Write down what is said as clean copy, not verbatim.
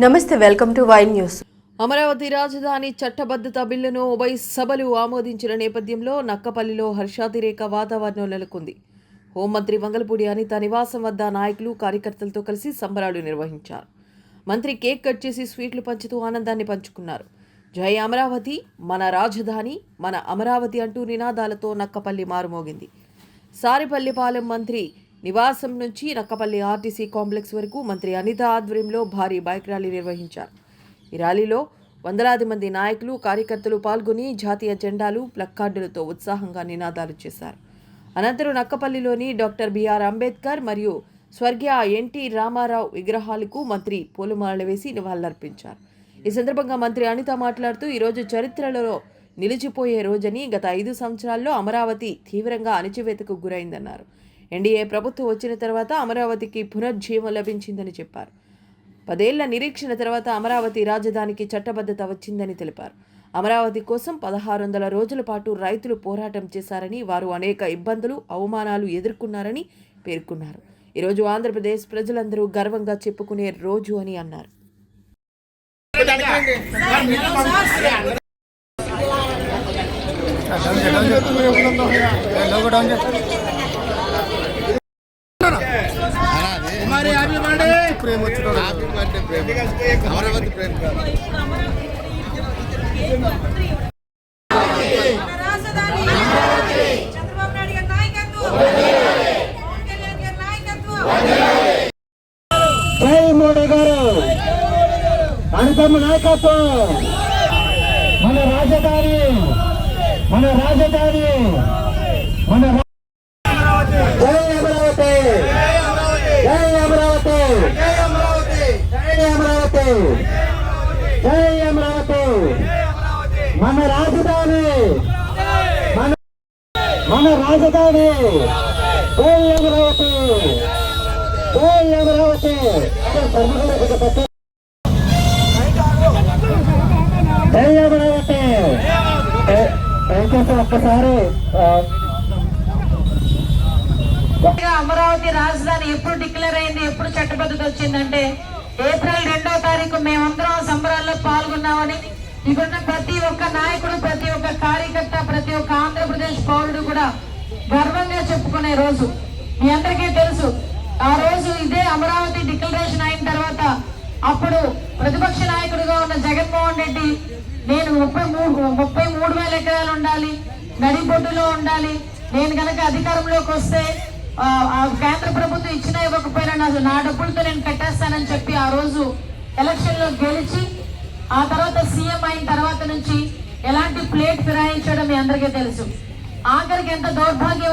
నమస్తే, welcome to Y news. Amaravati రాజధాని చట్టబద్ధత బిల్లును ఉభయ సభలు ఆమోదించిన నేపథ్యంలో నక్కపల్లిలో హర్షాతిరేక వాతావరణం నెలకొంది. హోంమంత్రి వంగలపూడి అనిత నివాసం వద్ద నాయకులు కార్యకర్తలతో కలిసి సంబరాలు నిర్వహించారు. మంత్రి కేక్ కట్ చేసి స్వీట్లు పంచుతూ ఆనందాన్ని పంచుకున్నారు. జై అమరావతి, మన రాజధాని, మన అమరావతి అంటూ నినాదాలతో నక్కపల్లి మారుమోగింది. సారిపల్లిపాలెం మంత్రి నివాసం నుంచి నక్కపల్లి ఆర్టీసీ కాంప్లెక్స్ వరకు మంత్రి అనిత ఆధ్వర్యంలో భారీ బైక్ ర్యాలీ నిర్వహించారు. ఈ ర్యాలీలో వందలాది మంది నాయకులు, కార్యకర్తలు పాల్గొని జాతీయ జెండాలు, ప్లక్కార్డులతో ఉత్సాహంగా నినాదాలు చేశారు. అనంతరం నక్కపల్లిలోని డాక్టర్ బిఆర్ అంబేద్కర్ మరియు స్వర్గీయ ఎన్టీ రామారావు విగ్రహాలకు మంత్రి పూలమాలలు వేసి నివాళులర్పించారు. ఈ సందర్భంగా మంత్రి అనిత మాట్లాడుతూ, ఈరోజు చరిత్రలో నిలిచిపోయే రోజని, గత 5 సంవత్సరాల్లో అమరావతి తీవ్రంగా అణచివేతకు గురైందన్నారు. ఎన్డీఏ ప్రభుత్వం వచ్చిన తర్వాత అమరావతికి పునర్జీవం లభించిందని చెప్పారు. 10 ఏళ్ల నిరీక్షణ తర్వాత అమరావతి రాజధానికి చట్టబద్ధత వచ్చిందని తెలిపారు. అమరావతి కోసం 1600 రోజుల పాటు రైతులు పోరాటం చేశారని, వారు అనేక ఇబ్బందులు, అవమానాలు ఎదుర్కొన్నారని పేర్కొన్నారు. ఈరోజు ఆంధ్రప్రదేశ్ ప్రజలందరూ గర్వంగా చెప్పుకునే రోజు అని అన్నారు. అమరావతి ప్రేమ జై మోడీ గారు, అనుపమ నాయకత్వం, మన రాజధాని, మన రాజధాని, మన జై అమరావతి, జై అమరావతి, జై అమరావతి, జై అమరావతి, మన రాజధాని, మన రాజధాని, జై అమరావతి, జై అమరావతి. జై అమరావతి. దయచేసి ఒక్కసారి అమరావతి రాజధాని ఎప్పుడు డిక్లేర్ అయింది, ఎప్పుడు చట్టబద్ధత వచ్చిందంటే ఏప్రిల్ 2వ తారీఖు మేమందరం సంబరాల్లో పాల్గొన్నామని ఇక్కడున్న ప్రతి ఒక్క నాయకుడు, ప్రతి ఒక్క కార్యకర్త, ప్రతి ఒక్క ఆంధ్రప్రదేశ్ పౌరుడు కూడా గర్వంగా చెప్పుకునే రోజు. మీ అందరికీ తెలుసు, ఆ రోజు ఇదే అమరావతి డిక్లరేషన్ అయిన తర్వాత అప్పుడు ప్రతిపక్ష నాయకుడిగా ఉన్న జగన్మోహన్ రెడ్డి, నేను 33,000 ఎకరాలు ఉండాలి, నడిబొడ్డులో ఉండాలి, నేను కనుక అధికారంలోకి వస్తే కేంద్ర ప్రభుత్వం ఇచ్చినా ఇవ్వకపోయినా నా డబ్బులతో నేను కట్టేస్తానని చెప్పి ఆ రోజు ఎలక్షన్ లో గెలిచి ఆ తర్వాత సీఎం అయిన తర్వాత నుంచి ఎలాంటి ప్లేట్ ఫిరాయించడం మీ అందరికీ తెలుసు. ఆఖరికి ఎంత దౌర్భాగ్యం